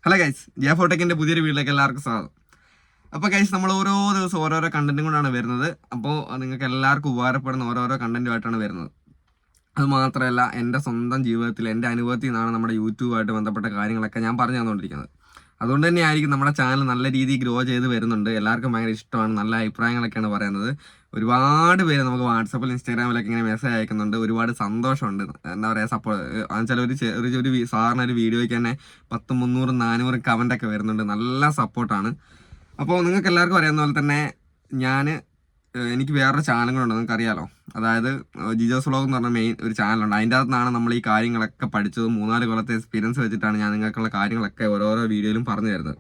Hello guys, Jiya ഫോട്ടെക്കിന്റെ പുതിയൊരു വീട്ടിലേക്ക് എല്ലാവർക്കും സ്വാഗതം. അപ്പോൾ ഗൈസ്, നമ്മൾ ഓരോ ദിവസം ഓരോരോ കണ്ടന്റും കൊണ്ടാണ് വരുന്നത്. അപ്പോൾ നിങ്ങൾക്ക് എല്ലാവർക്കും ഉപകാരപ്പെടുന്ന ഓരോരോ കണ്ടന്റുമായിട്ടാണ് വരുന്നത്. അത് മാത്രമല്ല, എൻ്റെ സ്വന്തം ജീവിതത്തിൽ എൻ്റെ അനുഭവത്തിൽ നിന്നാണ് നമ്മുടെ യൂട്യൂബുമായിട്ട് ബന്ധപ്പെട്ട കാര്യങ്ങളൊക്കെ ഞാൻ പറഞ്ഞു തന്നുകൊണ്ടിരിക്കുന്നത്. അതുകൊണ്ട് തന്നെ ആയിരിക്കും നമ്മുടെ ചാനൽ നല്ല രീതിയിൽ ഗ്രോ ചെയ്ത് വരുന്നുണ്ട്. എല്ലാവർക്കും ഭയങ്കര ഇഷ്ടമാണ്, നല്ല അഭിപ്രായങ്ങളൊക്കെയാണ് പറയുന്നത്. ഒരുപാട് പേര് നമുക്ക് വാട്സപ്പിൽ ഇൻസ്റ്റാഗ്രാമിലൊക്കെ ഇങ്ങനെ മെസ്സേജ് അയക്കുന്നുണ്ട്. ഒരുപാട് സന്തോഷമുണ്ട്. എന്താ പറയുക, എന്നുവെച്ചാൽ ഒരു സാറിന് ഒരു വീഡിയോയ്ക്ക് തന്നെ 10, 300, 400 കമൻ്റൊക്കെ വരുന്നുണ്ട്. നല്ല സപ്പോർട്ടാണ്. അപ്പോൾ നിങ്ങൾക്ക് എല്ലാവർക്കും അറിയാവുന്ന പോലെ തന്നെ എനിക്ക് വേറൊരു ചാനലുകളുണ്ട്, നിങ്ങൾക്ക് അറിയാലോ. അതായത് ജിജോസ് വ്ളോഗ് എന്ന് പറഞ്ഞ മെയിൻ ഒരു ചാനലുണ്ട്. അതിൻ്റെ അകത്തുനിന്നാണ് നമ്മൾ ഈ കാര്യങ്ങളൊക്കെ പഠിച്ചത്. 3-4 കൊല്ലത്തെ എക്സ്പീരിയൻസ് വെച്ചിട്ടാണ് ഞാൻ നിങ്ങൾക്കുള്ള കാര്യങ്ങളൊക്കെ ഓരോരോ വീഡിയോയിലും പറഞ്ഞു തരുന്നത്.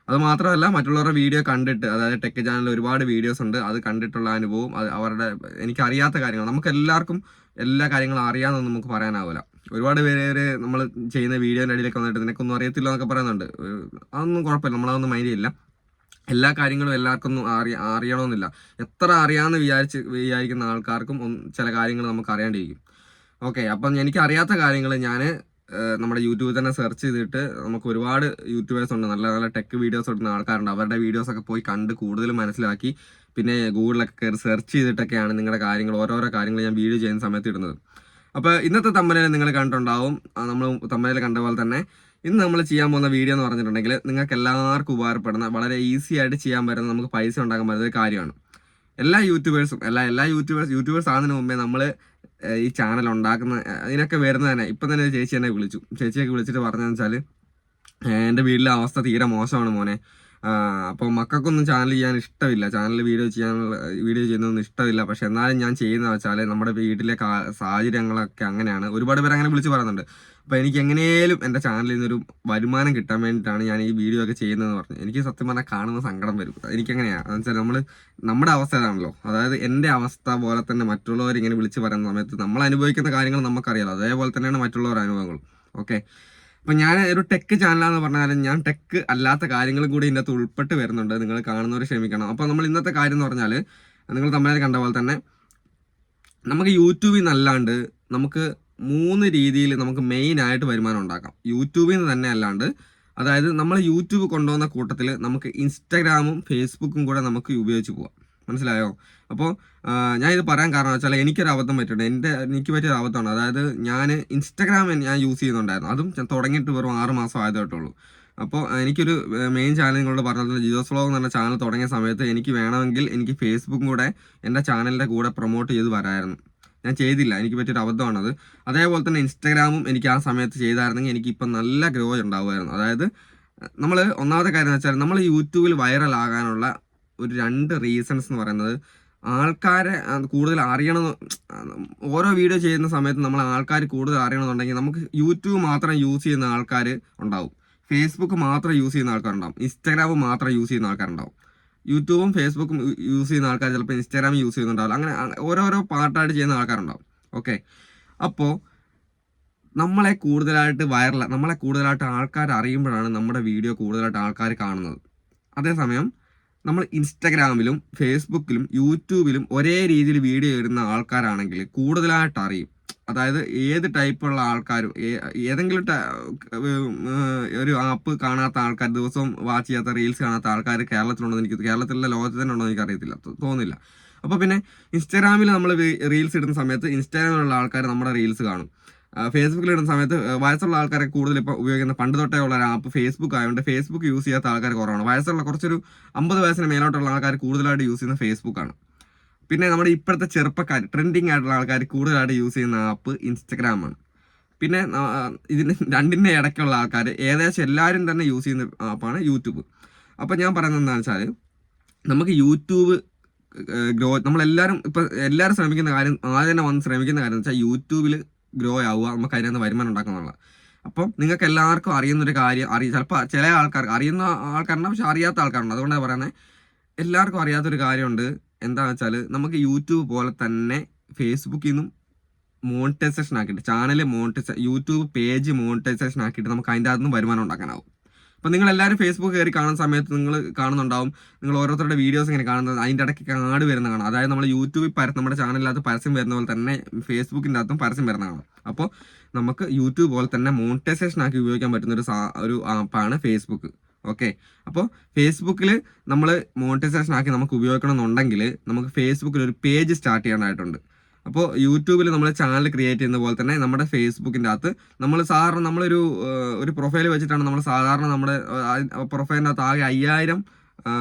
അത് മാത്രമല്ല, മറ്റുള്ളവരുടെ വീഡിയോ കണ്ടിട്ട്, അതായത് ടെക് ചാനലിൽ ഒരുപാട് വീഡിയോസ് ഉണ്ട്, അത് കണ്ടിട്ടുള്ള അനുഭവം, അവരുടെ എനിക്കറിയാത്ത കാര്യങ്ങൾ, നമുക്ക് എല്ലാവർക്കും എല്ലാ കാര്യങ്ങളും അറിയാമെന്ന് നമുക്ക് പറയാനാവില്ല. ഒരുപാട് പേര് നമ്മൾ ചെയ്യുന്ന വീഡിയോൻ്റെ അടിയിലൊക്കെ വന്നിട്ട് നിനക്കൊന്നും അറിയത്തില്ല എന്നൊക്കെ പറയുന്നുണ്ട്. അതൊന്നും കുഴപ്പമില്ല, നമ്മളതൊന്നും മൈൻഡ് ചെയ്യില്ല. എല്ലാ കാര്യങ്ങളും എല്ലാവർക്കും അറിയണമെന്നില്ല. എത്ര അറിയാമെന്ന് വിചാരിക്കുന്ന ആൾക്കാർക്കും ചില കാര്യങ്ങൾ നമുക്ക് അറിയാണ്ടിരിക്കും. ഓക്കെ, അപ്പം എനിക്ക് അറിയാത്ത കാര്യങ്ങൾ ഞാൻ നമ്മുടെ യൂട്യൂബിൽ തന്നെ സെർച്ച് ചെയ്തിട്ട്, നമുക്ക് ഒരുപാട് യൂട്യൂബേഴ്സ് ഉണ്ട്, നല്ല നല്ല ടെക് വീഡിയോസ് ഇടുന്ന ആൾക്കാരുണ്ട്. അവരുടെ വീഡിയോസൊക്കെ പോയി കണ്ട് കൂടുതൽ മനസ്സിലാക്കി, പിന്നെ ഗൂഗിളിലൊക്കെ കയറി സെർച്ച് ചെയ്തിട്ടൊക്കെയാണ് നിങ്ങളുടെ കാര്യങ്ങൾ, ഓരോരോ കാര്യങ്ങൾ ഞാൻ വീഡിയോ ചെയ്യുന്ന സമയത്ത് ഇടുന്നത്. അപ്പോൾ ഇന്നത്തെ തമ്പനയിൽ നിങ്ങൾ കണ്ടിട്ടുണ്ടാവും, നമ്മൾ തമ്പനയിൽ കണ്ട പോലെ തന്നെ ഇന്ന് നമ്മൾ ചെയ്യാൻ പോകുന്ന വീഡിയോ എന്ന് പറഞ്ഞിട്ടുണ്ടെങ്കിൽ നിങ്ങൾക്ക് എല്ലാവർക്കും ഉപകാരപ്പെടുന്ന, വളരെ ഈസി ആയിട്ട് ചെയ്യാൻ പറ്റുന്ന, നമുക്ക് പൈസ ഉണ്ടാക്കാൻ പറ്റുന്ന ഒരു കാര്യമാണ്. എല്ലാ യൂട്യൂബേഴ്സ് ആകുന്നതിന് മുമ്പേ നമ്മൾ ഈ ചാനൽ ഉണ്ടാക്കുന്ന ഇതിനൊക്കെ വരുന്നത് തന്നെ, ഇപ്പം തന്നെ ചേച്ചി എന്നെ ചേച്ചിയൊക്കെ വിളിച്ചിട്ട് പറഞ്ഞതെന്ന് വെച്ചാൽ, എൻ്റെ വീട്ടിലെ അവസ്ഥ തീരെ മോശമാണ് മോനെ. അപ്പോൾ മക്കൾക്കൊന്നും ചാനൽ ചെയ്യാൻ ഇഷ്ടമില്ല, ചാനൽ വീഡിയോ ചെയ്യുന്നതൊന്നും ഇഷ്ടമില്ല. പക്ഷെ എന്നാലും ഞാൻ ചെയ്യുന്നത് വെച്ചാൽ, നമ്മുടെ വീട്ടിലെ സാഹചര്യങ്ങളൊക്കെ അങ്ങനെയാണ്. ഒരുപാട് പേര് അങ്ങനെ വിളിച്ച് പറയുന്നുണ്ട്. അപ്പോൾ എനിക്ക് എങ്ങനെയും എൻ്റെ ചാനലിൽ നിന്നൊരു വരുമാനം കിട്ടാൻ വേണ്ടിയിട്ടാണ് ഞാൻ ഈ വീഡിയോ ഒക്കെ ചെയ്യുന്നതെന്ന് പറഞ്ഞു. എനിക്ക് സത്യം പറഞ്ഞാൽ കാണുന്ന സങ്കടം വരും. എനിക്കെങ്ങനെയാണ് എന്ന് വെച്ചാൽ, നമ്മുടെ അവസ്ഥ ഇതാണല്ലോ. അതായത് എൻ്റെ അവസ്ഥ പോലെ തന്നെ മറ്റുള്ളവർ ഇങ്ങനെ വിളിച്ച് പറയുന്ന സമയത്ത് നമ്മൾ അനുഭവിക്കുന്ന കാര്യങ്ങൾ നമുക്കറിയാലോ, അതേപോലെ തന്നെയാണ് മറ്റുള്ളവരുടെ അനുഭവങ്ങൾ. ഓക്കെ, അപ്പം ഞാൻ ഒരു ടെക് ചാനലാന്ന് പറഞ്ഞാലും ഞാൻ ടെക് അല്ലാത്ത കാര്യങ്ങളും കൂടി ഇതിൻ്റെ അകത്ത് ഉൾപ്പെട്ട് വരുന്നുണ്ട്. നിങ്ങൾ കാണുന്നവർ ക്ഷമിക്കണം. അപ്പോൾ നമ്മൾ ഇന്നത്തെ കാര്യം എന്ന് പറഞ്ഞാൽ, നിങ്ങൾ തമ്മിൽ കണ്ട പോലെ തന്നെ നമുക്ക് യൂട്യൂബിൽ നിന്നല്ലാണ്ട് നമുക്ക് 3 രീതിയിൽ നമുക്ക് മെയിനായിട്ട് വരുമാനം ഉണ്ടാക്കാം. യൂട്യൂബിൽ നിന്ന് തന്നെ അല്ലാണ്ട്, അതായത് നമ്മൾ യൂട്യൂബ് കൊണ്ടുപോകുന്ന കൂട്ടത്തിൽ നമുക്ക് ഇൻസ്റ്റാഗ്രാമും ഫേസ്ബുക്കും കൂടെ നമുക്ക് ഉപയോഗിച്ച് പോകാം. മനസ്സിലായോ? അപ്പോൾ ഞാൻ ഇത് പറയാൻ കാരണം വെച്ചാൽ, എനിക്കൊരു അബദ്ധം പറ്റിയിട്ടുണ്ട്. എനിക്ക് പറ്റിയൊരു അബദ്ധമാണ്. അതായത് ഞാൻ ഇൻസ്റ്റാഗ്രാം ഞാൻ യൂസ് ചെയ്യുന്നുണ്ടായിരുന്നു. അതും തുടങ്ങിയിട്ട് വെറും 6 മാസം ആയതായിട്ടുള്ളൂ. അപ്പോൾ എനിക്കൊരു മെയിൻ ചാനൽ നിങ്ങളോട് പറഞ്ഞത്, ജിജോസ് വ്ളോഗ് എന്ന് പറഞ്ഞ ചാനൽ തുടങ്ങിയ സമയത്ത് എനിക്ക് വേണമെങ്കിൽ എനിക്ക് ഫേസ്ബുക്കും കൂടെ എൻ്റെ ചാനലിൻ്റെ കൂടെ പ്രൊമോട്ട് ചെയ്ത് വരാമായിരുന്നു. ഞാൻ ചെയ്തില്ല, എനിക്ക് പറ്റിയൊരു അബദ്ധമാണത്. അതേപോലെ തന്നെ ഇൻസ്റ്റാഗ്രാമും എനിക്ക് ആ സമയത്ത് ചെയ്തായിരുന്നെങ്കിൽ എനിക്കിപ്പം നല്ല ഗ്രോ ഉണ്ടാവുമായിരുന്നു. അതായത് നമ്മൾ ഒന്നാമത്തെ കാര്യം എന്ന് വെച്ചാൽ, നമ്മൾ യൂട്യൂബിൽ വൈറൽ ആകാനുള്ള ഒരു 2 റീസൺസ് എന്ന് പറയുന്നത്, ആൾക്കാരെ കൂടുതൽ അറിയണം. ഓരോ വീഡിയോ ചെയ്യുന്ന സമയത്ത് നമ്മൾ ആൾക്കാർ കൂടുതൽ അറിയണമെന്നുണ്ടെങ്കിൽ നമുക്ക് യൂട്യൂബ് മാത്രം യൂസ് ചെയ്യുന്ന ആൾക്കാർ ഉണ്ടാവും, ഫേസ്ബുക്ക് മാത്രം യൂസ് ചെയ്യുന്ന ആൾക്കാരുണ്ടാവും, ഇൻസ്റ്റാഗ്രാം മാത്രം യൂസ് ചെയ്യുന്ന ആൾക്കാരുണ്ടാവും. യൂട്യൂബും ഫേസ്ബുക്കും യൂസ് ചെയ്യുന്ന ആൾക്കാർ ചിലപ്പോൾ ഇൻസ്റ്റാഗ്രാം യൂസ് ചെയ്യുന്നുണ്ടാവില്ല. അങ്ങനെ ഓരോരോ പാർട്ടായിട്ട് ചെയ്യുന്ന ആൾക്കാരുണ്ടാവും. ഓക്കെ, അപ്പോൾ നമ്മളെ കൂടുതലായിട്ട് ആൾക്കാർ അറിയുമ്പോഴാണ് നമ്മുടെ വീഡിയോ കൂടുതലായിട്ട് ആൾക്കാർ കാണുന്നത്. അതേസമയം നമ്മൾ ഇൻസ്റ്റാഗ്രാമിലും ഫേസ്ബുക്കിലും യൂട്യൂബിലും ഒരേ രീതിയിൽ വീഡിയോ ഇടുന്ന ആൾക്കാരാണെങ്കിൽ കൂടുതലായിട്ട് അറിയും. അതായത് ഏത് ടൈപ്പുള്ള ആൾക്കാരും, ഏതെങ്കിലും ഒരു ആപ്പ് കാണാത്ത ആൾക്കാർ, ദിവസവും വാച്ച് ചെയ്യാത്ത, റീൽസ് കാണാത്ത ആൾക്കാർ കേരളത്തിലുള്ള ലോകത്തിൽ തന്നെ ഉണ്ടോ എന്ന് എനിക്കറിയത്തില്ല, തോന്നുന്നില്ല. അപ്പോൾ പിന്നെ ഇൻസ്റ്റാഗ്രാമിൽ നമ്മൾ റീൽസ് ഇടുന്ന സമയത്ത് ഇൻസ്റ്റാഗ്രാമിലുള്ള ആൾക്കാർ നമ്മുടെ റീൽസ് കാണും. ഫേസ്ബുക്കിൽ ഇടുന്ന സമയത്ത് വയസ്സുള്ള ആൾക്കാരെ കൂടുതൽ ഇപ്പോൾ ഉപയോഗിക്കുന്ന, പണ്ട് തൊട്ടേ ഉള്ള ഒരു ആപ്പ് ഫേസ്ബുക്ക് ആയതുകൊണ്ട് ഫേസ്ബുക്ക് യൂസ് ചെയ്യാത്ത ആൾക്കാർ കുറവാണ്. വയസ്സുള്ള കുറച്ചൊരു 50 വയസ്സിന് മേലോട്ടുള്ള ആൾക്കാർ കൂടുതലായിട്ട് യൂസ് ചെയ്യുന്ന ഫേസ്ബുക്കാണ്. പിന്നെ നമ്മുടെ ഇപ്പോഴത്തെ ചെറുപ്പക്കാർ, ട്രെൻഡിങ് ആയിട്ടുള്ള ആൾക്കാർ കൂടുതലായിട്ട് യൂസ് ചെയ്യുന്ന ആപ്പ് ഇൻസ്റ്റഗ്രാമാണ്. പിന്നെ ഇതിന് രണ്ടിൻ്റെ ഇടയ്ക്കുള്ള ആൾക്കാർ, ഏകദേശം എല്ലാവരും തന്നെ യൂസ് ചെയ്യുന്ന ആപ്പാണ് യൂട്യൂബ്. അപ്പോൾ ഞാൻ പറയുന്നത് എന്താണെന്ന് വെച്ചാൽ, നമുക്ക് യൂട്യൂബ് നമ്മളെല്ലാവരും എല്ലാവരും ശ്രമിക്കുന്ന കാര്യം, ആദ്യം തന്നെ ശ്രമിക്കുന്ന കാര്യം എന്ന് വെച്ചാൽ യൂട്യൂബിൽ ഗ്രോ ആവുക, നമുക്ക് അതിനകത്ത് വരുമാനം ഉണ്ടാക്കുന്നുള്ള. അപ്പം നിങ്ങൾക്ക് എല്ലാവർക്കും അറിയുന്നൊരു കാര്യം, ചിലപ്പോൾ ചില ആൾക്കാർക്ക് അറിയുന്ന ആൾക്കാരുണ്ടാവും, പക്ഷെ അറിയാത്ത ആൾക്കാരുണ്ട്. അതുകൊണ്ടാണ് പറയുന്നത്, എല്ലാവർക്കും അറിയാത്തൊരു കാര്യമുണ്ട്. എന്താണെന്ന് വെച്ചാൽ, നമുക്ക് യൂട്യൂബ് പോലെ തന്നെ ഫേസ്ബുക്കിൽ നിന്നും മോണിറ്റൈസേഷൻ ആക്കിയിട്ട്, യൂട്യൂബ് പേജ് മോണിറ്റൈസേഷൻ ആക്കിയിട്ട് നമുക്ക് അതിൻ്റെ അകത്തുനിന്ന് വരുമാനം ഉണ്ടാക്കാനാവും. അപ്പോൾ നിങ്ങൾ എല്ലാവരും ഫേസ്ബുക്ക് കയറി കാണുന്ന സമയത്ത് നിങ്ങൾ കാണുന്നുണ്ടാവും, നിങ്ങൾ ഓരോരുത്തരുടെ വീഡിയോസ് ഇങ്ങനെ കാണുന്നത്, അതിൻ്റെ ഇടയ്ക്ക് ആഡ് വരുന്ന കാണാം. അതായത് നമ്മൾ യൂട്യൂബിൽ നമ്മുടെ ചാനലിനകത്ത് പരസ്യം വരുന്ന പോലെ തന്നെ ഫേസ്ബുക്കിൻ്റെ അകത്തും പരസ്യം വരുന്ന കാണാം. അപ്പോൾ നമുക്ക് യൂട്യൂബ് പോലെ തന്നെ മോണിറ്റൈസേഷൻ ആക്കി ഉപയോഗിക്കാൻ പറ്റുന്ന ഒരു ആപ്പാണ് ഫേസ്ബുക്ക്. ഓക്കെ, അപ്പോൾ ഫേസ്ബുക്കിൽ നമ്മൾ മോണിറ്റൈസേഷൻ ആക്കി നമുക്ക് ഉപയോഗിക്കണമെന്നുണ്ടെങ്കിൽ നമുക്ക് ഫേസ്ബുക്കിൽ ഒരു പേജ് സ്റ്റാർട്ട് ചെയ്യാനായിട്ടുണ്ട്. അപ്പോൾ യൂട്യൂബിൽ നമ്മൾ ചാനൽ ക്രിയേറ്റ് ചെയ്യുന്ന പോലെ തന്നെ നമ്മുടെ ഫേസ്ബുക്കിൻ്റെ അകത്ത് നമ്മൾ സാധാരണ ഒരു പ്രൊഫൈൽ വെച്ചിട്ടാണ് നമ്മൾ സാധാരണ നമ്മുടെ പ്രൊഫൈലിൻ്റെ അകത്ത് ആകെ 5000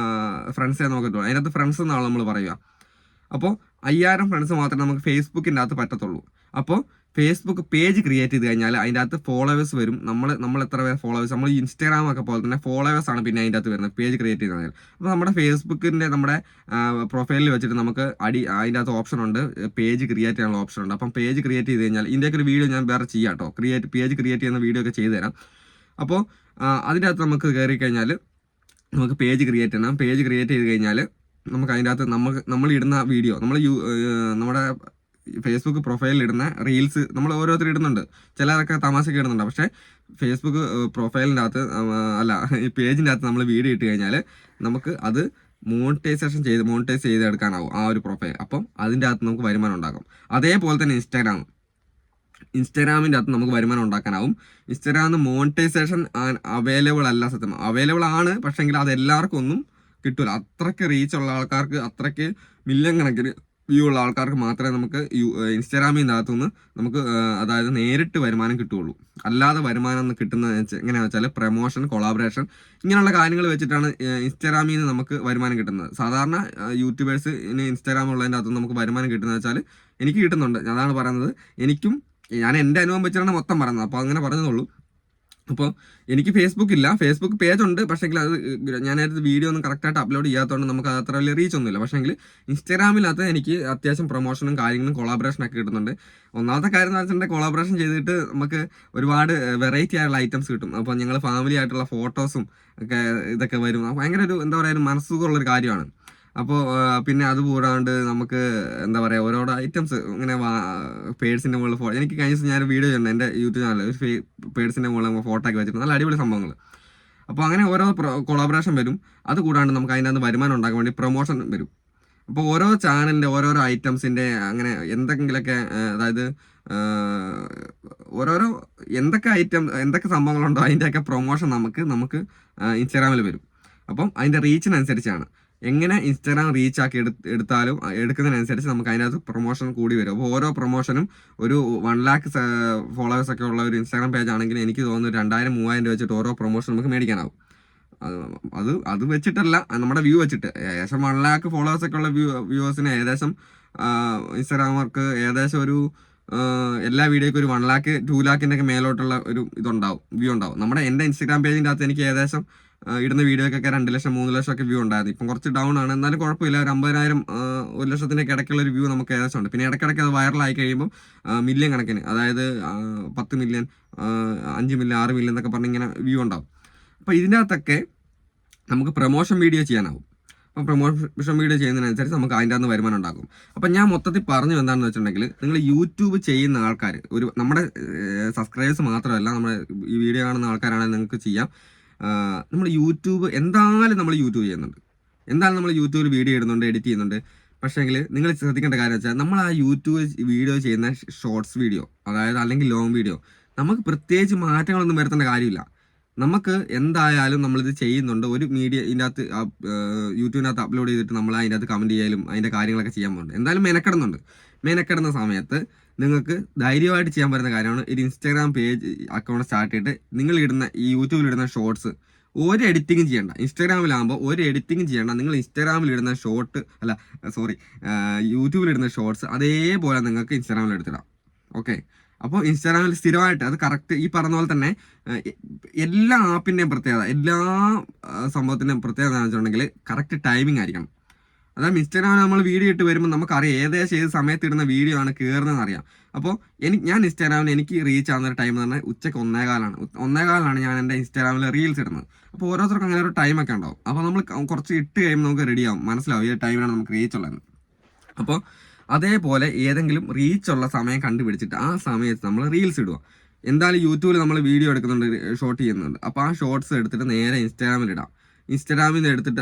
ഫ്രണ്ട്സേ നമുക്ക് കിട്ടുള്ളൂ. അതിനകത്ത് ഫ്രണ്ട്സ് എന്നാണ് നമ്മൾ പറയുക. അപ്പോൾ 5000 ഫ്രണ്ട്സ് മാത്രമേ നമുക്ക് ഫേസ്ബുക്കിൻ്റെ അകത്ത് പറ്റത്തുള്ളൂ. അപ്പോൾ ഫേസ്ബുക്ക് പേജ് ക്രിയേറ്റ് ചെയ്ത് കഴിഞ്ഞാൽ അതിൻ്റെ അകത്ത് ഫോളോവേഴ്സ് വരും. നമ്മൾ എത്ര പേര് ഫോളോവേഴ്സ്, നമ്മൾ ഇൻസ്റ്റാഗ്രാം ഒക്കെ പോലെ തന്നെ ഫോളോവേഴ്സ് ആണ് പിന്നെ അതിൻ്റെ അകത്ത് വരുന്നത് പേജ് ക്രിയേറ്റ് ചെയ്ത് കഴിഞ്ഞാൽ. അപ്പോൾ നമ്മുടെ ഫേസ്ബുക്കിൻ്റെ നമ്മുടെ പ്രൊഫൈലിൽ വെച്ചിട്ട് നമുക്ക് അതിൻ്റെ അകത്ത് ഓപ്ഷൻ ഉണ്ട്, പേജ് ക്രിയേറ്റ് ചെയ്യാനുള്ള ഓപ്ഷൻ ഉണ്ട്. അപ്പം പേജ് ക്രിയേറ്റ് ചെയ്ത് കഴിഞ്ഞാൽ ഇതിൻ്റെയൊക്കെ ഒരു വീഡിയോ ഞാൻ വേറെ ചെയ്യാം കേട്ടോ, പേജ് ക്രിയേറ്റ് ചെയ്യുന്ന വീഡിയോ ഒക്കെ ചെയ്തു തരാം. അപ്പോൾ അതിൻ്റെ അകത്ത് നമുക്ക് കയറി കഴിഞ്ഞാൽ നമുക്ക് പേജ് ക്രിയേറ്റ് ചെയ്യണം. പേജ് ക്രിയേറ്റ് ചെയ്ത് കഴിഞ്ഞാൽ നമുക്ക് അതിൻ്റെ അകത്ത് നമ്മൾ ഇടുന്ന വീഡിയോ, നമ്മുടെ ഫേസ്ബുക്ക് പ്രൊഫൈലിൽ ഇടുന്ന റീൽസ് നമ്മൾ ഓരോരുത്തർ ഇടുന്നുണ്ട്, ചിലരൊക്കെ തമാശക്ക് ഇടുന്നുണ്ട്. പക്ഷേ ഫേസ്ബുക്ക് പ്രൊഫൈലിൻ്റെ അകത്ത് ഈ പേജിൻ്റെ അകത്ത് നമ്മൾ വീഡിയോ ഇട്ട് കഴിഞ്ഞാൽ നമുക്ക് അത് മോണിറ്റൈസ് ചെയ്തെടുക്കാനാവും ആ ഒരു പ്രൊഫൈൽ. അപ്പം അതിൻ്റെ അകത്ത് നമുക്ക് വരുമാനം ഉണ്ടാകും. അതേപോലെ തന്നെ ഇൻസ്റ്റാഗ്രാമിൻ്റെ അകത്ത് നമുക്ക് വരുമാനം ഉണ്ടാക്കാനാവും. ഇൻസ്റ്റാഗ്രാമിൽ മോണിറ്റൈസേഷൻ അവൈലബിൾ അല്ല, സത്യം അവൈലബിൾ ആണ്, പക്ഷേങ്കിൽ അത് എല്ലാവർക്കും ഒന്നും കിട്ടൂല. അത്രയ്ക്ക് റീച്ച് ഉള്ള ആൾക്കാർക്ക്, അത്രയ്ക്ക് മില്യൺ കണക്കിന് വ്യൂ ഉള്ള ആൾക്കാർക്ക് മാത്രമേ നമുക്ക് ഇൻസ്റ്റാഗ്രാമിൻ്റെ അകത്തുനിന്ന് നമുക്ക് അതായത് നേരിട്ട് വരുമാനം കിട്ടുകയുള്ളൂ. അല്ലാതെ വരുമാനം കിട്ടുന്നത് എങ്ങനെയാണെന്ന് വെച്ചാൽ പ്രൊമോഷൻ, കൊളാബറേഷൻ ഇങ്ങനെയുള്ള കാര്യങ്ങൾ വെച്ചിട്ടാണ് ഇൻസ്റ്റാഗ്രാമിൽ നിന്ന് നമുക്ക് വരുമാനം കിട്ടുന്നത്. സാധാരണ യൂട്യൂബേഴ്സ് ഇനി ഇൻസ്റ്റാഗ്രാം ഉള്ളതിൻ്റെ അകത്ത് നമുക്ക് വരുമാനം കിട്ടുന്നത് വെച്ചാൽ എനിക്ക് കിട്ടുന്നുണ്ട്. അതാണ് പറയുന്നത്. ഞാൻ എൻ്റെ അനുഭവം വെച്ചിട്ടാണ് മൊത്തം പറയുന്നത്. അപ്പോൾ അങ്ങനെ പറഞ്ഞതുള്ളൂ. അപ്പോൾ എനിക്ക് ഫേസ്ബുക്ക് പേജ് ഉണ്ട്, പക്ഷേങ്കിൽ അത് ഞാനത് വീഡിയോ ഒന്നും കറക്റ്റായിട്ട് അപ്ലോഡ് ചെയ്യാത്തതുകൊണ്ട് നമുക്ക് അത് അത്ര വലിയ റീച്ച് ഒന്നുമില്ല. പക്ഷേങ്കിൽ ഇൻസ്റ്റാഗ്രാമിനകത്ത് എനിക്ക് അത്യാവശ്യം പ്രൊമോഷനും കാര്യങ്ങളും കൊളാബറേഷനൊക്കെ കിട്ടുന്നുണ്ട്. ഒന്നാമത്തെ കാര്യം എന്ന് വെച്ചിട്ടുണ്ടെങ്കിൽ കൊളാബറേഷൻ ചെയ്തിട്ട് നമുക്ക് ഒരുപാട് വെറൈറ്റി ആയിട്ടുള്ള ഐറ്റംസ് കിട്ടും. അപ്പോൾ ഞങ്ങൾ ഫാമിലി ആയിട്ടുള്ള ഫോട്ടോസും ഒക്കെ ഇതൊക്കെ വരും. ഭയങ്കര ഒരു എന്താ പറയുക, മനസ്സുഖമുള്ളൊരു കാര്യമാണ്. അപ്പോൾ പിന്നെ അത് കൂടാണ്ട് നമുക്ക് എന്താ പറയുക, ഓരോരോ ഐറ്റംസ് ഇങ്ങനെ പേഴ്സിൻ്റെ മുകളിൽ എനിക്ക് കഴിഞ്ഞ ദിവസം ഞാൻ വീഡിയോ ചെയ്യണം എൻ്റെ യൂട്യൂബ് ചാനൽ, ഒരു പേഴ്സിൻ്റെ മുകളിൽ ഫോട്ടോ ഒക്കെ വെച്ചിട്ട് നല്ല അടിപൊളി സംഭവങ്ങൾ. അപ്പോൾ അങ്ങനെ ഓരോ കൊളാബറേഷൻ വരും. അത് കൂടാണ്ട് നമുക്ക് അതിൻ്റെ അകത്ത് വരുമാനം ഉണ്ടാക്കാൻ വേണ്ടി പ്രൊമോഷൻ വരും. അപ്പോൾ ഓരോ ചാനലിൻ്റെ ഓരോരോ ഐറ്റംസിൻ്റെ അങ്ങനെ എന്തെങ്കിലുമൊക്കെ, അതായത് ഓരോരോ എന്തൊക്കെ സംഭവങ്ങളുണ്ടോ അതിൻ്റെയൊക്കെ പ്രൊമോഷൻ നമുക്ക് ഇൻസ്റ്റാഗ്രാമിൽ വരും. അപ്പം അതിൻ്റെ റീച്ചിനനുസരിച്ചാണ്, എങ്ങനെ ഇൻസ്റ്റാഗ്രാം റീച്ച് ആക്കി എടുക്കുന്നതിനനുസരിച്ച് നമുക്ക് അതിനകത്ത് പ്രൊമോഷൻ കൂടി വരും. അപ്പോൾ ഓരോ പ്രൊമോഷനും ഒരു 1 lakh ഫോളോവേഴ്സ് ഒക്കെ ഉള്ള ഒരു ഇൻസ്റ്റാഗ്രാം പേജ് ആണെങ്കിൽ എനിക്ക് തോന്നുന്നു 2000-3000 രൂപ വെച്ചിട്ട് ഓരോ പ്രൊമോഷൻ നമുക്ക് മേടിക്കാനാവും. അത് വെച്ചിട്ടല്ല, നമ്മുടെ വ്യൂ വെച്ചിട്ട്. ഏകദേശം 1 lakh ഫോളോവേഴ്സ് ഒക്കെ ഉള്ള വ്യൂവേഴ്സിന് ഏകദേശം ഇൻസ്റ്റാഗ്രാമർക്ക് ഏകദേശം ഒരു എല്ലാ വീഡിയോയ്ക്ക് ഒരു 1 lakh 2 lakhൻ്റെ ഒക്കെ മേലോട്ടുള്ള ഒരു വ്യൂ ഉണ്ടാവും. എൻ്റെ ഇൻസ്റ്റാഗ്രാം പേജിൻ്റെ അകത്ത് എനിക്ക് ഏകദേശം ഇടുന്ന വീഡിയോക്കൊക്കെ 2 ലക്ഷം 3 ലക്ഷം ഒക്കെ വ്യൂ ഉണ്ടായിരുന്നു. ഇപ്പം കുറച്ച് ഡൗൺ ആണ്, എന്നാലും കുഴപ്പമില്ല. ഒരു 50,000 1 ലക്ഷത്തിനൊക്കെ ഇടയ്ക്കുള്ള ഒരു വ്യൂ നമുക്ക് ഏകദേശം ഉണ്ട്. പിന്നെ ഇടയ്ക്കിടയ്ക്ക് അത് വൈറലായി കഴിയുമ്പോൾ മില്യൺ കണക്കിന്, അതായത് 10 മില്യൺ 5 മില്യൺ 6 മില്യൺ എന്നൊക്കെ പറഞ്ഞ് ഇങ്ങനെ വ്യൂ ഉണ്ടാവും. അപ്പോൾ ഇതിൻ്റെ അകത്തൊക്കെ നമുക്ക് പ്രൊമോഷൻ വീഡിയോ ചെയ്യാനാവും. അപ്പോൾ പ്രൊമോഷൻ വീഡിയോ ചെയ്യുന്നതിനനുസരിച്ച് നമുക്ക് അതിൻ്റെ അകത്ത് വരുമാനം ഉണ്ടാക്കും. അപ്പം ഞാൻ മൊത്തത്തിൽ പറഞ്ഞു എന്താണെന്ന് വെച്ചിട്ടുണ്ടെങ്കിൽ, നിങ്ങൾ യൂട്യൂബ് ചെയ്യുന്ന ആൾക്കാർ, നമ്മുടെ സബ്സ്ക്രൈബേഴ്സ് മാത്രമല്ല, നമ്മുടെ ഈ വീഡിയോ കാണുന്ന ആൾക്കാരാണെങ്കിൽ നിങ്ങൾക്ക് ചെയ്യാം. നമ്മൾ എന്തായാലും നമ്മൾ യൂട്യൂബ് ചെയ്യുന്നുണ്ട്, എന്തായാലും നമ്മൾ യൂട്യൂബിൽ വീഡിയോ ഇടുന്നുണ്ട്, എഡിറ്റ് ചെയ്യുന്നുണ്ട്. പക്ഷേങ്കിൽ നിങ്ങൾ ശ്രദ്ധിക്കേണ്ട കാര്യം വെച്ചാൽ, നമ്മൾ ആ യൂട്യൂബ് വീഡിയോ ചെയ്യുന്ന ഷോർട്സ് വീഡിയോ, അതായത് അല്ലെങ്കിൽ ലോങ് വീഡിയോ, നമുക്ക് പ്രത്യേകിച്ച് മാറ്റങ്ങളൊന്നും വരുത്തേണ്ട കാര്യമില്ല. നമുക്ക് എന്തായാലും നമ്മളിത് ചെയ്യുന്നുണ്ട്. ഒരു മീഡിയ ഇതിൻ്റെ അകത്ത് യൂട്യൂബിനകത്ത് അപ്ലോഡ് ചെയ്തിട്ട് നമ്മൾ അതിൻ്റെ അകത്ത് കമൻറ്റ് ചെയ്യാനും അതിൻ്റെ കാര്യങ്ങളൊക്കെ ചെയ്യാൻ പോകുന്നുണ്ട്. എന്തായാലും മെനക്കെടുന്ന സമയത്ത് നിങ്ങൾക്ക് ധൈര്യമായിട്ട് ചെയ്യാൻ പറ്റുന്ന കാര്യമാണ് ഒരു ഇൻസ്റ്റാഗ്രാം പേജ് അക്കൗണ്ട് സ്റ്റാർട്ട് ചെയ്തിട്ട് നിങ്ങൾ ഈ യൂട്യൂബിലിടുന്ന ഷോർട്സ് ഒരു എഡിറ്റിങ്ങും ചെയ്യേണ്ട. ഇൻസ്റ്റാഗ്രാമിലാകുമ്പോൾ ഒരു എഡിറ്റിങ്ങും ചെയ്യേണ്ട. നിങ്ങൾ ഇൻസ്റ്റാഗ്രാമിലിടുന്ന യൂട്യൂബിലിടുന്ന ഷോർട്സ് അതേപോലെ നിങ്ങൾക്ക് ഇൻസ്റ്റാഗ്രാമിൽ എടുത്തിടാം. ഓക്കെ, അപ്പോൾ ഇൻസ്റ്റാഗ്രാമിൽ സ്ഥിരമായിട്ട് അത് കറക്റ്റ് ഈ പറഞ്ഞ പോലെ തന്നെ എല്ലാ ആപ്പിൻ്റെയും പ്രത്യേകത, എല്ലാ സംഭവത്തിൻ്റെയും പ്രത്യേകത എന്ന് വെച്ചിട്ടുണ്ടെങ്കിൽ കറക്റ്റ് ടൈമിംഗ് ആയിരിക്കണം. അതായത് ഇൻസ്റ്റാഗ്രാമിൽ നമ്മൾ വീഡിയോ ഇട്ട് വരുമ്പോൾ നമുക്കറിയാം ഏകദേശം ഏത് സമയത്ത് ഇടുന്ന വീഡിയോ ആണ് കയറുന്നതെന്ന് അറിയാം. അപ്പോൾ ഞാൻ ഇൻസ്റ്റാഗ്രാമിൽ എനിക്ക് റീച്ച് ആവുന്ന ഒരു ടൈം എന്ന് പറഞ്ഞാൽ ഉച്ചയ്ക്ക് 1:15 ഞാൻ എൻ്റെ ഇൻസ്റ്റാഗ്രാമിൽ റീൽസ് ഇടുന്നത്. അപ്പോൾ ഓരോരുത്തർക്കും അങ്ങനെ ഒരു ടൈമൊക്കെ ഉണ്ടാവും. അപ്പോൾ നമ്മൾ കുറച്ച് ഇട്ട് കഴിയുമ്പോൾ നമുക്ക് റെഡിയാവും, മനസ്സിലാവും ഈ ടൈമിലാണ് നമുക്ക് റീച്ച് ഉള്ളത്. അപ്പോൾ അതേപോലെ ഏതെങ്കിലും റീച്ചുള്ള സമയം കണ്ടുപിടിച്ചിട്ട് ആ സമയത്ത് നമ്മൾ റീൽസ് ഇടുക. എന്തായാലും യൂട്യൂബിൽ നമ്മൾ വീഡിയോ എടുക്കുന്നുണ്ട്, ഷോട്ട് ചെയ്യുന്നുണ്ട്. അപ്പോൾ ആ ഷോർട്സ് എടുത്തിട്ട് നേരെ ഇൻസ്റ്റാഗ്രാമിൽ ഇടാം. ഇൻസ്റ്റാഗ്രാമിൽ നിന്ന് എടുത്തിട്ട്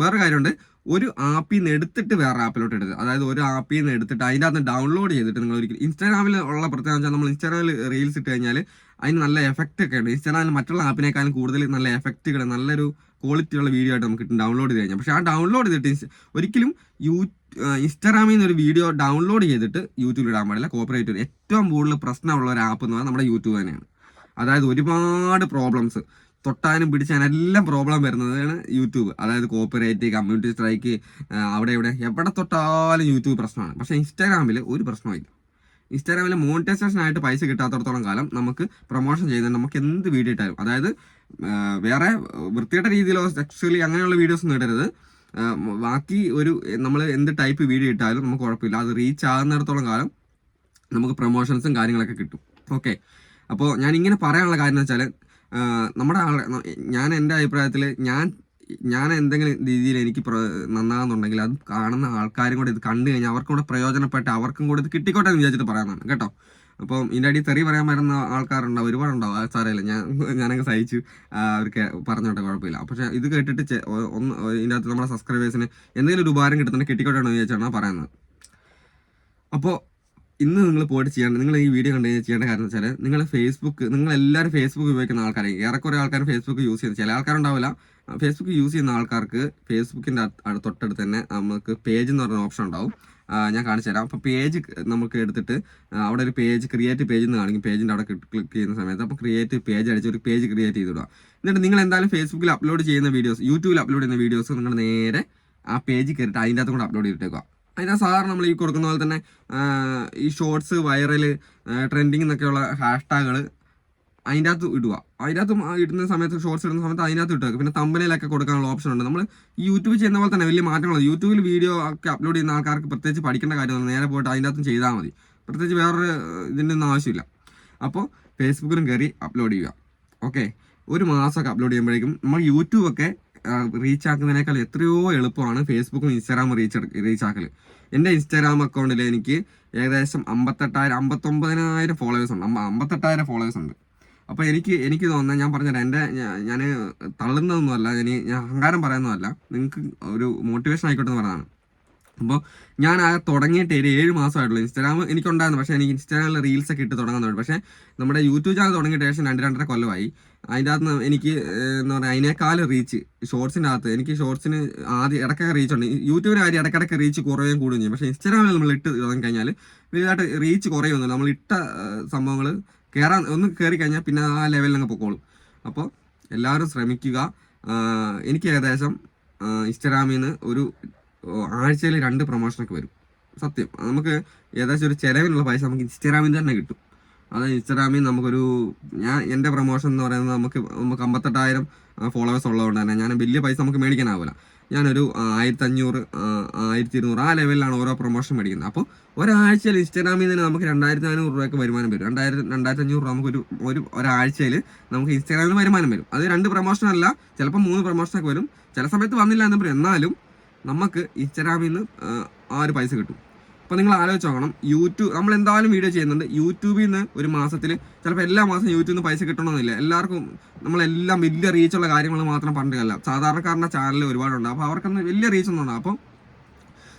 വേറെ കാര്യമുണ്ട്, ഒരു ആപ്പിൽ നിന്ന് എടുത്തിട്ട് വേറെ ആപ്പിലോട്ട് എടുത്ത്, അതായത് ഒരു ആപ്പിൽ നിന്ന് എടുത്തിട്ട് അതിൻ്റെ അകത്ത് ഡൗൺലോഡ് ചെയ്തിട്ട് നിങ്ങൾ ഒരിക്കലും ഇൻസ്റ്റാഗ്രാമിൽ ഉള്ള പ്രത്യേകത വെച്ചാൽ നമ്മൾ ഇൻസ്റ്റാഗ്രാമിൽ റീൽസ് ഇട്ട് കഴിഞ്ഞാൽ അതിന് നല്ല എഫക്റ്റ് ഒക്കെ ഉണ്ട്. ഇൻസ്റ്റാഗ്രാമിൽ മറ്റുള്ള ആപ്പിനേക്കാളും കൂടുതൽ നല്ല എഫക്റ്റുകൾ, നല്ലൊരു ക്വാളിറ്റിയുള്ള വീഡിയോ ആയിട്ട് നമുക്ക് ഡൗൺലോഡ് ചെയ്ത് കഴിഞ്ഞാൽ. പക്ഷേ ആ ഡൗൺലോഡ് ചെയ്തിട്ട് ഒരിക്കലും ഇൻസ്റ്റാഗ്രാമിൽ നിന്ന് ഒരു വീഡിയോ ഡൗൺലോഡ് ചെയ്തിട്ട് യൂട്യൂബിൽ ഇടാൻ പാടില്ല. കോപ്പറേറ്റ് വരും. ഏറ്റവും കൂടുതൽ പ്രശ്നമുള്ള ഒരു ആപ്പ് എന്ന് പറഞ്ഞാൽ നമ്മുടെ യൂട്യൂബ് തന്നെയാണ്. അതായത് ഒരുപാട് പ്രോബ്ലംസ്, തൊട്ടാനും പിടിച്ചാനും എല്ലാം പ്രോബ്ലം വരുന്നതാണ് യൂട്യൂബ്. അതായത് കോപ്പിറൈറ്റ്, കമ്മ്യൂണിറ്റി സ്ട്രൈക്ക്, അവിടെ എവിടെ തൊട്ടാലും യൂട്യൂബ് പ്രശ്നമാണ്. പക്ഷേ ഇൻസ്റ്റാഗ്രാമിൽ ഒരു പ്രശ്നമില്ല. ഇൻസ്റ്റാഗ്രാമിൽ മോണിറ്റൈസേഷൻ ആയിട്ട് പൈസ കിട്ടാത്തടത്തോളം കാലം നമുക്ക് പ്രൊമോഷൻ ചെയ്യുന്നത് നമുക്ക് എന്ത് വീഡിയോ ഇട്ടാലും, അതായത് വേറെ വൃത്തിയുടെ രീതിയിലോ സെക്ച്വലി അങ്ങനെയുള്ള വീഡിയോസ് ഒന്നും ഇടരുത്. ബാക്കി ഒരു നമ്മൾ എന്ത് ടൈപ്പ് വീഡിയോ ഇട്ടാലും നമുക്ക് കുഴപ്പമില്ല. അത് റീച്ച് ആകുന്നിടത്തോളം കാലം നമുക്ക് പ്രൊമോഷൻസും കാര്യങ്ങളൊക്കെ കിട്ടും. ഓക്കെ, അപ്പോൾ ഞാൻ ഇങ്ങനെ പറയാനുള്ള കാര്യം എന്ന് വെച്ചാൽ നമ്മുടെ ഞാൻ എൻ്റെ അഭിപ്രായത്തിൽ ഞാൻ എന്തെങ്കിലും രീതിയിൽ എനിക്ക് നന്നാകുന്നുണ്ടെങ്കിൽ അത് കാണുന്ന ആൾക്കാരും കൂടെ ഇത് കണ്ടു കഴിഞ്ഞാൽ അവർക്കും കൂടെ പ്രയോജനപ്പെട്ട് അവർക്കും കൂടെ ഇത് കിട്ടിക്കോട്ടെ എന്ന് വിചാരിച്ചിട്ട് പറയാനാണ് കേട്ടോ. അപ്പം ഇതിൻ്റെ അടിയിൽ തെറി പറയാൻ വരുന്ന ആൾക്കാരുണ്ടാവും, ഒരുപാടുണ്ടാവും. സാരമില്ല, ഞാനങ്ങ് സഹിച്ചു, അവർക്ക് പറഞ്ഞോട്ടെ, കുഴപ്പമില്ല. പക്ഷേ ഇത് കേട്ടിട്ട് ഇതിൻ്റെ അകത്ത് നമ്മുടെ സബ്സ്ക്രൈബേഴ്സിന് എന്തെങ്കിലും ഒരു ഉപകാരം കിട്ടുന്നുണ്ടെങ്കിൽ കിട്ടിക്കോട്ടെ എന്ന് വിചാരിച്ചാണ് പറയുന്നത്. അപ്പോൾ ഇന്ന് നിങ്ങൾ പോയിട്ട് ചെയ്യേണ്ടത്, നിങ്ങൾ ഈ വീഡിയോ കണ്ടു ചെയ്യേണ്ട കാര്യം എന്ന് വെച്ചാൽ, നിങ്ങളെല്ലാവരും ഫേസ്ബുക്ക് ഉപയോഗിക്കുന്ന ആൾക്കാരായി. ഏറെക്കുറെ ആൾക്കാർ ഫേസ്ബുക്ക് യൂസ് ചെയ്യുന്നത്, ചില ആൾക്കാരുണ്ടാവില്ല. ഫേസ്ബുക്ക് യൂസ് ചെയ്യുന്ന ആൾക്കാർക്ക് ഫേസ്ബുക്കിൻ്റെ തൊട്ടടുത്ത് തന്നെ നമുക്ക് പേജ് എന്ന് പറഞ്ഞ ഓപ്ഷൻ ഉണ്ടാവും. ഞാൻ കാണിച്ചു തരാം. അപ്പോൾ പേജ് നമുക്ക് എടുത്തിട്ട് അവിടെ ഒരു പേജ്, ക്രിയേറ്റ് പേജ് എന്ന് കാണിക്കും. പേജിൻ്റെ അവിടെ ക്ലിക്ക് ചെയ്യുന്ന സമയത്ത് അപ്പോൾ ക്രിയേറ്റ് പേജ് അടിച്ച് ഒരു പേജ് ക്രിയേറ്റ് ചെയ്തിടുക. എന്നിട്ട് നിങ്ങൾ എന്തായാലും ഫേസ്ബുക്കിൽ അപ്ലോഡ് ചെയ്യുന്ന വീഡിയോസ്, യൂട്യൂബിൽ അപ്ലോഡ് ചെയ്യുന്ന വീഡിയോസ് നിങ്ങൾ നേരെ ആ പേജ് കയറിയിട്ട് അതിൻ്റെ അകത്ത് കൂടെ അപ്ലോഡ് ചെയ്തിട്ടേക്കുക. അതിൻ്റെ സാധാരണ നമ്മൾ ഈ കൊടുക്കുന്ന പോലെ തന്നെ ഈ ഷോർട്സ്, വൈറൽ, ട്രെൻഡിങ് എന്നൊക്കെയുള്ള ഹാഷ്ടാഗുകൾ അതിൻ്റെ അകത്ത് ഇടുക. അതിൻ്റെ അകത്ത് ഇടുന്ന സമയത്ത്, ഷോർട്സ് ഇടുന്ന സമയത്ത് അതിനകത്ത് ഇട്ടുക. പിന്നെ തമ്പനയിലൊക്കെ കൊടുക്കാനുള്ള ഓപ്ഷൻ ഉണ്ട്. നമ്മൾ യൂട്യൂബ് ചെയ്യുന്ന പോലെ തന്നെ വലിയ മാറ്റങ്ങൾ. യൂട്യൂബിൽ വീഡിയോ ഒക്കെ അപ്ലോഡ് ചെയ്യുന്ന ആൾക്കാർക്ക് പ്രത്യേകിച്ച് പഠിക്കേണ്ട കാര്യമൊന്നും, നേരെ പോയിട്ട് അതിൻ്റെ അകത്തും ചെയ്താൽ മതി. പ്രത്യേകിച്ച് വേറൊരു ഇതിൻ്റെ ഒന്നും ആവശ്യമില്ല. അപ്പോൾ ഫേസ്ബുക്കിലും കയറി അപ്ലോഡ് ചെയ്യുക. ഓക്കെ, ഒരു മാസമൊക്കെ അപ്ലോഡ് ചെയ്യുമ്പോഴേക്കും നമ്മൾ യൂട്യൂബൊക്കെ റീച്ച് ആക്കുന്നതിനേക്കാൾ എത്രയോ എളുപ്പമാണ് ഫേസ്ബുക്കും ഇൻസ്റ്റാഗ്രാമും റീച്ച് ആക്കൽ. എൻ്റെ ഇൻസ്റ്റാഗ്രാം അക്കൗണ്ടിൽ എനിക്ക് ഏകദേശം 59,000 ഫോളോവേഴ്സ് ഉണ്ട്. 58,000 ഫോളോവേഴ്സ് ഉണ്ട്. അപ്പോൾ എനിക്ക് തോന്നുന്നത്, ഞാൻ പറഞ്ഞുതരാം, ഞാൻ തള്ളുന്നതൊന്നുമല്ല, ഞാൻ അഹങ്കാരം പറയുന്നതല്ല, നിങ്ങൾക്ക് ഒരു മോട്ടിവേഷൻ ആയിക്കോട്ടെ എന്ന് പറയുന്നതാണ്. അപ്പോൾ ഞാൻ ആ തുടങ്ങിയിട്ട് ഒരു 7 മാസമായിട്ടുള്ളൂ. ഇൻസ്റ്റാഗ്രാം എനിക്കുണ്ടായിരുന്നു, പക്ഷേ എനിക്ക് ഇൻസ്റ്റാഗ്രാമിൽ റീൽസൊക്കെ ഇട്ട് തുടങ്ങാൻ തുടങ്ങി. പക്ഷേ നമ്മുടെ യൂട്യൂബ് ചാനൽ തുടങ്ങിയിട്ട് ഏകദേശം 2-2.5 കൊല്ലമായി. അതിൻ്റെ അകത്ത് എനിക്ക് എന്താ പറയുക, അതിനേക്കാൾ റീച്ച് ഷോർട്സിൻ്റെ അകത്ത് എനിക്ക് ഷോർട്സിന് ആദ്യം ഇടയ്ക്കൊക്കെ റീച്ച് ഉണ്ട്. യൂട്യൂബിന് ആദ്യം ഇടയ്ക്കിടയ്ക്ക് റീച്ച് കുറയുകയും കൂടുകയും ചെയ്യും. പക്ഷേ ഇൻസ്റ്റാഗ്രാമിൽ നമ്മൾ ഇട്ട് തുടങ്ങി കഴിഞ്ഞാൽ വലുതായിട്ട് റീച്ച് കുറയൊന്നുമില്ല. നമ്മൾ ഇട്ട സംഭവങ്ങൾ ഒന്ന് കയറി കഴിഞ്ഞാൽ പിന്നെ ആ ലെവലിൽ അങ്ങ് പൊക്കോളും. അപ്പോൾ എല്ലാവരും ശ്രമിക്കുക. എനിക്ക് ഏകദേശം ഇൻസ്റ്റാഗ്രാമിൽ നിന്ന് ഒരു ആഴ്ചയിൽ 2 പ്രൊമോഷനൊക്കെ വരും. സത്യം, നമുക്ക് ഏകദേശം ഒരു ചിലവിനുള്ള പൈസ നമുക്ക് ഇൻസ്റ്റാഗ്രാമിൽ തന്നെ കിട്ടും. അതായത് ഇൻസ്റ്റാഗ്രാമിൽ നമുക്കൊരു, എൻ്റെ പ്രൊമോഷൻ എന്ന് പറയുന്നത് നമുക്ക് 58,000 ഫോളോവേഴ്സ് ഉള്ളതുകൊണ്ട് തന്നെ ഞാൻ വലിയ പൈസ നമുക്ക് മേടിക്കാനാവില്ല. ഞാനൊരു 1,500, 1,200 ആ ലെവലിലാണ് ഓരോ പ്രൊമോഷൻ മേടിക്കുന്നത്. അപ്പോൾ ഒരാഴ്ചയിൽ ഇൻസ്റ്റാഗ്രാമിൽ നിന്ന് നമുക്ക് 2,400 രൂപയ്ക്ക് വരുമാനം വരും. 2,500 രൂപ നമുക്ക് ഒരാഴ്ചയിൽ നമുക്ക് ഇൻസ്റ്റാഗ്രാമിൽ വരുമാനം വരും. അത് 2 പ്രൊമോഷനല്ല, ചിലപ്പോൾ 3 പ്രൊമോഷനൊക്കെ വരും. ചില സമയത്ത് വന്നില്ല എന്ന് പറയും, എന്നാലും നമുക്ക് ഇൻസ്റ്റാഗ്രാമിൽ നിന്ന് ആ ഒരു പൈസ കിട്ടും. അപ്പോൾ നിങ്ങൾ ആലോചിച്ച് നോക്കണം, നമ്മൾ എന്തായാലും വീഡിയോ ചെയ്യുന്നുണ്ട്. യൂട്യൂബിൽ നിന്ന് ഒരു മാസത്തിൽ ചിലപ്പോൾ എല്ലാ മാസം യൂട്യൂബിൽ നിന്ന് പൈസ കിട്ടണമെന്നില്ല. എല്ലാവർക്കും നമ്മളെല്ലാം വലിയ റീച്ചുള്ള കാര്യങ്ങൾ മാത്രം പണ്ടല്ല, സാധാരണക്കാരൻ്റെ ചാനൽ ഒരുപാടുണ്ട്. അപ്പോൾ അവർക്കൊന്നും വലിയ റീച്ചൊന്നും ഉണ്ടാകും. അപ്പോൾ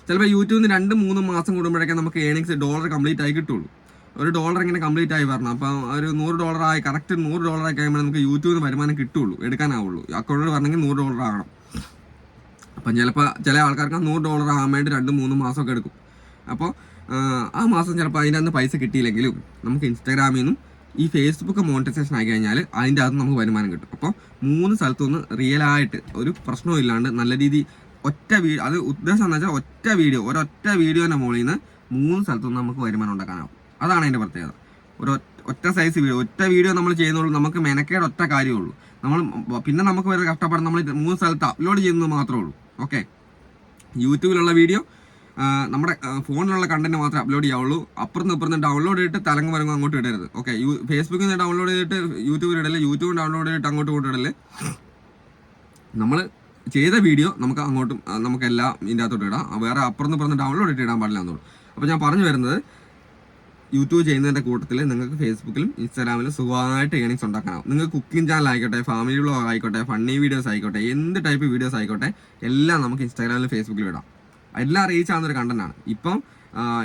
ചിലപ്പോൾ യൂട്യൂബിൽ നിന്ന് 2-3 മാസം കൂടുമ്പോഴേക്കും നമുക്ക് ഏണിങ്സ് $1 കംപ്ലീറ്റ് ആയി കിട്ടുള്ളൂ. ഒരു $1 ഇങ്ങനെ കംപ്ലീറ്റ് ആയി വരണം. അപ്പോൾ ഒരു $100 ആയി, കറക്റ്റ് $100 ആയി കഴിയുമ്പോൾ നമുക്ക് യൂട്യൂബിൽ നിന്ന് വരുമാനം കിട്ടുള്ളൂ, എടുക്കാനാവുള്ളൂ. അക്കൗണ്ടിൽ വരണമെങ്കിൽ $100 ആകണം. അപ്പം ചിലപ്പോൾ ചില ആൾക്കാർക്ക് $100 ആകാൻ വേണ്ടി 2-3 മാസമൊക്കെ എടുക്കും. അപ്പോൾ ആ മാസം ചിലപ്പോൾ അതിൻ്റെ അന്ന് പൈസ കിട്ടിയില്ലെങ്കിലും നമുക്ക് ഇൻസ്റ്റാഗ്രാമിൽ നിന്നും ഈ ഫേസ്ബുക്ക് മോണിറ്റൈസേഷൻ ആയി കഴിഞ്ഞാൽ അതിൻ്റെ അകത്ത് നമുക്ക് വരുമാനം കിട്ടും. അപ്പോൾ 3 സ്ഥലത്തുനിന്ന് റിയലായിട്ട് ഒരു പ്രശ്നവും ഇല്ലാണ്ട് നല്ല രീതി ഒറ്റ വീഡിയോ, അത് ഉദ്ദേശം എന്ന് വെച്ചാൽ ഒരൊറ്റ വീഡിയോൻ്റെ മുകളിൽ നിന്ന് 3 സ്ഥലത്തുനിന്ന് നമുക്ക് വരുമാനം ഉണ്ടാക്കാനാവും. അതാണ് അതിൻ്റെ പ്രത്യേകത. ഒറ്റ സൈസ് വീഡിയോ നമ്മൾ ചെയ്യുന്നുള്ളൂ. നമുക്ക് മെനക്കേട് ഒറ്റ കാര്യമുള്ളൂ. പിന്നെ നമുക്ക് വേറെ കഷ്ടപ്പാട്, നമ്മൾ 3 സ്ഥലത്ത് അപ്ലോഡ് ചെയ്യുന്നത് മാത്രമേ ഉള്ളൂ. ഓക്കെ, യൂട്യൂബിലുള്ള വീഡിയോ നമ്മുടെ ഫോണിലുള്ള കണ്ടന്റ് മാത്രമേ അപ്ലോഡ് ചെയ്യാവുള്ളൂ. അപ്പുറത്ത് ഡൗൺലോഡ് ചെയ്തിട്ട് തലങ്ങ് വരങ്ങും അങ്ങോട്ട് ഇടരുത്. ഓക്കെ, ഫേസ്ബുക്കിൽ നിന്ന് ഡൗൺലോഡ് ചെയ്തിട്ട് യൂട്യൂബിൽ ഇടല്ലേ, യൂട്യൂബിൽ ഡൗൺലോഡ് ചെയ്തിട്ട് അങ്ങോട്ട് ഇടല്ലേ. നമ്മൾ ചെയ്ത വീഡിയോ നമുക്ക് അങ്ങോട്ടും നമുക്കെല്ലാം ഇതിൻ്റെ അകത്തോട്ട് ഇടാം. വേറെ അപ്പുറത്ത് ഡൗൺലോഡ് ചെയ്തിട്ട് ഇടാൻ പാടില്ല എന്നുള്ളൂ. അപ്പോൾ ഞാൻ പറഞ്ഞു വരുന്നത്, യൂട്യൂബ് ചെയ്യുന്നതിൻ്റെ കൂട്ടത്തിൽ നിങ്ങൾക്ക് ഫേസ്ബുക്കിലും ഇൻസ്റ്റാഗ്രാമിലും സുഖമായിട്ട് ഏണിങ്സ് ഉണ്ടാക്കാനാവും. നിങ്ങൾക്ക് കുക്കിംഗ് ചാനൽ ആയിക്കോട്ടെ, ഫാമിലി വ്ളോഗ് ആയിക്കോട്ടെ, ഫണ്ണി വീഡിയോസ് ആയിക്കോട്ടെ, എന്ത് ടൈപ്പ് വീഡിയോസ് ആയിക്കോട്ടെ, എല്ലാം നമുക്ക് ഇൻസ്റ്റാഗ്രാമിലും ഫേസ്ബുക്കിലും ഇടാം. എല്ലാം റീച്ച് ആവുന്നൊരു കണ്ടന്റാണ്. ഇപ്പം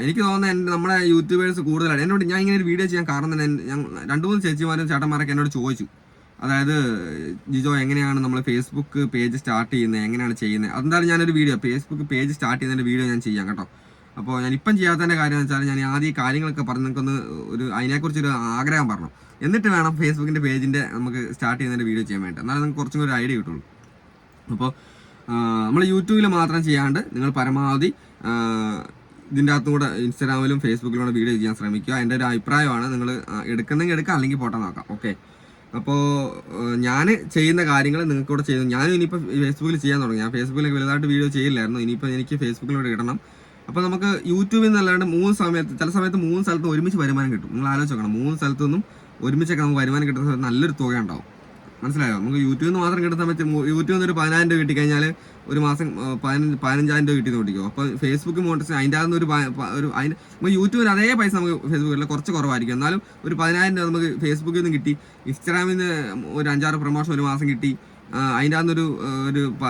എനിക്ക് തോന്നുന്നത് നമ്മുടെ യൂട്യൂബേഴ്സ് കൂടുതലായിട്ട് എന്നോട് ഞാൻ ഇങ്ങനെ ഒരു വീഡിയോ ചെയ്യാൻ കാരണം തന്നെ ഞാൻ 2-3 ചേച്ചിമാരും ചേട്ടന്മാരൊക്കെ എന്നോട് ചോദിച്ചു, അതായത് ജിജോ എങ്ങനെയാണ് നമ്മൾ ഫേസ്ബുക്ക് പേജ് സ്റ്റാർട്ട് ചെയ്യുന്നത്, എങ്ങനെയാണ് ചെയ്യുന്നത്. അതെന്തായാലും ഞാനൊരു വീഡിയോ ഫേസ്ബുക്ക് പേജ് സ്റ്റാർട്ട് ചെയ്യുന്നതിൻ്റെ വീഡിയോ ഞാൻ ചെയ്യാം കേട്ടോ. അപ്പോൾ ഞാൻ ഇപ്പം ചെയ്യാത്തതിൻ്റെ കാര്യം എന്ന് വെച്ചാൽ ഞാൻ ആദ്യം ഈ കാര്യങ്ങളൊക്കെ പറഞ്ഞ് നിങ്ങൾക്കൊന്ന് അതിനെക്കുറിച്ചൊരു ആഗ്രഹം പറഞ്ഞു, എന്നിട്ട് വേണം ഫേസ്ബുക്കിൻ്റെ പേജിൻ്റെ നമുക്ക് സ്റ്റാർട്ട് ചെയ്യുന്നതിൻ്റെ വീഡിയോ ചെയ്യാൻ വേണ്ടി. എന്നാലും നിങ്ങൾക്ക് കുറച്ചും കൂടി ഒരു ഐഡിയ കിട്ടുള്ളൂ. അപ്പോൾ നമ്മൾ യൂട്യൂബിൽ മാത്രം ചെയ്യാണ്ട് നിങ്ങൾ പരമാവധി ഇതിൻ്റെ അകത്തും കൂടെ ഇൻസ്റ്റാഗ്രാമിലും ഫേസ്ബുക്കിലും കൂടെ വീഡിയോ ചെയ്യാൻ ശ്രമിക്കുക. എൻ്റെ ഒരു അഭിപ്രായമാണ്. നിങ്ങൾ എടുക്കുന്നെങ്കിൽ എടുക്കാം, അല്ലെങ്കിൽ പോട്ടെ നോക്കാം. ഓക്കെ, അപ്പോൾ ഞാൻ ചെയ്യുന്ന കാര്യങ്ങൾ നിങ്ങൾക്ക് കൂടെ ചെയ്യുന്നു. ഞാനും ഇനിയിപ്പോൾ ഫേസ്ബുക്കിൽ ചെയ്യാൻ തുടങ്ങി. ഞാൻ ഫേസ്ബുക്കിലേക്ക് വലുതായിട്ട് വീഡിയോ ചെയ്യില്ലായിരുന്നു, ഇനിയിപ്പോൾ എനിക്ക് ഫേസ്ബുക്കിലൂടെ ഇടണം. അപ്പോൾ നമുക്ക് യൂട്യൂബിൽ നിന്നല്ലാണ്ട് 3 സമയത്ത്, ചില സമയത്ത് 3 സ്ഥലത്ത് ഒരുമിച്ച് വരുമാനം കിട്ടും. നിങ്ങൾ ആലോചിച്ച് നോക്കണം, 3 സ്ഥലത്തു നിന്നും ഒരുമിച്ചൊക്കെ നമുക്ക് വരുമാനം കിട്ടുന്ന സമയത്ത് നല്ലൊരു തുക ഉണ്ടാവും. മനസ്സിലായോ? നമുക്ക് യൂട്യൂബിൽ നിന്ന് മാത്രം കിട്ടുന്ന സമയത്ത് യൂട്യൂബിൽ നിന്ന് ഒരു 10,000 രൂപ കിട്ടിക്കഴിഞ്ഞാൽ ഒരു മാസം 15,000 രൂപ കിട്ടിയെന്ന് ഓടിക്കും. അപ്പോൾ ഫേസ്ബുക്ക് മോണിറ്റൈസ് അതിൻ്റെ അകത്ത് നമുക്ക് യൂട്യൂബിൽ അതേ പൈസ നമുക്ക് ഫേസ്ബുക്കിൽ കുറച്ച് കുറവായിരിക്കും. എന്നാലും ഒരു 10,000 രൂപ നമുക്ക് ഫേസ്ബുക്കിൽ നിന്ന് കിട്ടി. ഇൻസ്റ്റാഗ്രാമിൽ നിന്ന് ഒരു 5-6 പ്രൊമോഷൻ ഒരു മാസം കിട്ടി. അതിൻ്റെ അകത്തൊരു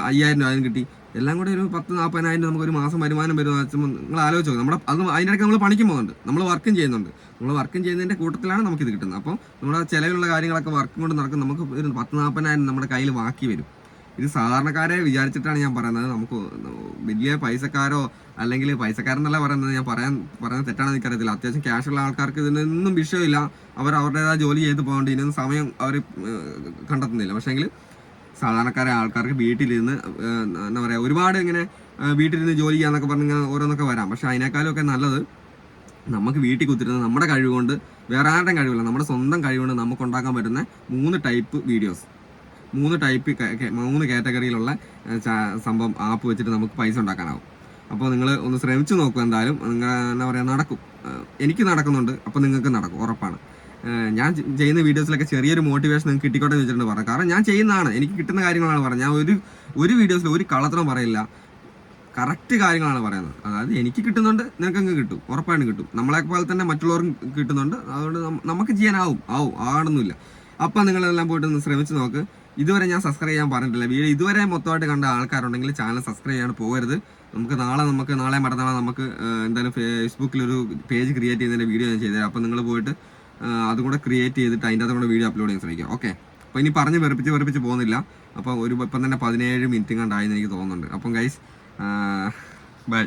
5,000 രൂപ അതിന് കിട്ടി. എല്ലാം കൂടെ ഒരു 10-40,000 രൂപ നമുക്ക് ഒരു മാസം വരുമാനം വരുമെന്ന് വെച്ചാൽ നിങ്ങൾ ആലോചിച്ച് നോക്കും. അതിനിടയ്ക്ക് നമ്മൾ പണിക്കും പോകുന്നുണ്ട്, നമ്മൾ വർക്കും ചെയ്യുന്നുണ്ട്. നമ്മൾ വർക്കും ചെയ്യുന്നതിൻ്റെ കൂട്ടത്തിലാണ് നമുക്കിത് കിട്ടുന്നത്. അപ്പോൾ നമ്മുടെ ചിലവിലുള്ള കാര്യങ്ങളൊക്കെ വർക്കും കൊണ്ട് നടക്കും. നമുക്ക് ഒരു 10-40,000 നമ്മുടെ കയ്യിൽ ബാക്കി വരും. ഇത് സാധാരണക്കാരെ വിചാരിച്ചിട്ടാണ് ഞാൻ പറയുന്നത്. നമുക്ക് വലിയ പൈസക്കാരോ അല്ലെങ്കിൽ പൈസക്കാരെന്നല്ല പറയുന്നത്, ഞാൻ പറയുന്നത് തെറ്റാണെന്ന് എനിക്കറിയത്തില്ല. അത്യാവശ്യം ക്യാഷുള്ള ആൾക്കാർക്ക് ഇതിനൊന്നും വിഷയമില്ല. അവർ അവരുടേതായ ജോലി ചെയ്ത് പോകേണ്ട ഇതിനൊന്നും സമയം അവർ കണ്ടെത്തുന്നില്ല. പക്ഷേങ്കിൽ സാധാരണക്കാരെ ആൾക്കാർക്ക് വീട്ടിലിരുന്ന് എന്താ പറയുക, ഒരുപാട് ഇങ്ങനെ വീട്ടിലിരുന്ന് ജോലി ചെയ്യാന്നൊക്കെ പറഞ്ഞ് ഇങ്ങനെ ഓരോന്നൊക്കെ വരാം. പക്ഷേ അതിനേക്കാളും ഒക്കെ നല്ലത് നമുക്ക് വീട്ടിൽ കുത്തിരുന്ന് നമ്മുടെ കഴിവുകൊണ്ട്, വേറെ ആരുടെയും കഴിവില്ല, നമ്മുടെ സ്വന്തം കഴിവുകൊണ്ട് നമുക്ക് ഉണ്ടാക്കാൻ പറ്റുന്ന 3 ടൈപ്പ് വീഡിയോസ്, 3 കാറ്റഗറിയിലുള്ള സംഭവം ആപ്പ് വെച്ചിട്ട് നമുക്ക് പൈസ ഉണ്ടാക്കാനാവും. അപ്പോൾ നിങ്ങൾ ഒന്ന് ശ്രമിച്ചു നോക്കുക. എന്തായാലും നിങ്ങൾ എന്താ പറയുക, നടക്കും. എനിക്ക് നടക്കുന്നുണ്ട്, അപ്പോൾ നിങ്ങൾക്ക് നടക്കും, ഉറപ്പാണ്. ഞാൻ ചെയ്യുന്ന വീഡിയോസിലൊക്കെ ചെറിയൊരു മോട്ടിവേഷൻ നിങ്ങൾക്ക് കിട്ടിക്കോട്ടെ എന്ന് വെച്ചിട്ടുണ്ട് പറഞ്ഞു. കാരണം ഞാൻ ചെയ്യുന്നതാണ്, എനിക്ക് കിട്ടുന്ന കാര്യങ്ങളാണ് പറയുന്നത്. ഞാൻ ഒരു വീഡിയോസിൽ ഒരു കള്ളത്തരം പറയില്ല, കറക്റ്റ് കാര്യങ്ങളാണ് പറയുന്നത്. അതായത് എനിക്ക് കിട്ടുന്നുണ്ട്, നിനക്കങ്ങ് കിട്ടും, ഉറപ്പായിട്ടും കിട്ടും. നമ്മളെപ്പോലെ തന്നെ മറ്റുള്ളവർക്കും കിട്ടുന്നുണ്ട്. അതുകൊണ്ട് നമുക്ക് ചെയ്യാനാവും ആകണമെന്നില്ല. അപ്പം നിങ്ങളെല്ലാം പോയിട്ട് ഒന്ന് ശ്രമിച്ച് നോക്ക്. ഇതുവരെ ഞാൻ സബ്സ്ക്രൈബ് ചെയ്യാൻ പറഞ്ഞിട്ടില്ല. വീഡിയോ ഇതുവരെ മൊത്തമായിട്ട് കണ്ട ആൾക്കാരുണ്ടെങ്കിൽ ചാനൽ സബ്സ്ക്രൈബ് ചെയ്യാൻ പോകരുത്. നമുക്ക് നാളെ മറ്റന്നാളെ നമുക്ക് എന്തായാലും ഫേസ്ബുക്കിലൊരു പേജ് ക്രിയേറ്റ് ചെയ്യുന്നതിൻ്റെ വീഡിയോ ഞാൻ ചെയ്തുതരാം. അപ്പം നിങ്ങൾ പോയിട്ട് അതും കൂടെ ക്രിയേറ്റ് ചെയ്തിട്ട് അതിൻ്റെ അതും കൂടെ വീഡിയോ അപ്ലോഡ് ചെയ്യാൻ ശ്രമിക്കുക. ഓക്കെ, അപ്പോൾ ഇനി പറഞ്ഞ് വെറുപ്പിച്ച് പോകുന്നില്ല. അപ്പോൾ ഇപ്പം തന്നെ 17 മിനിറ്റ് കണ്ടായെന്ന് എനിക്ക് തോന്നുന്നുണ്ട്. അപ്പം ഗൈസ് ബൈ.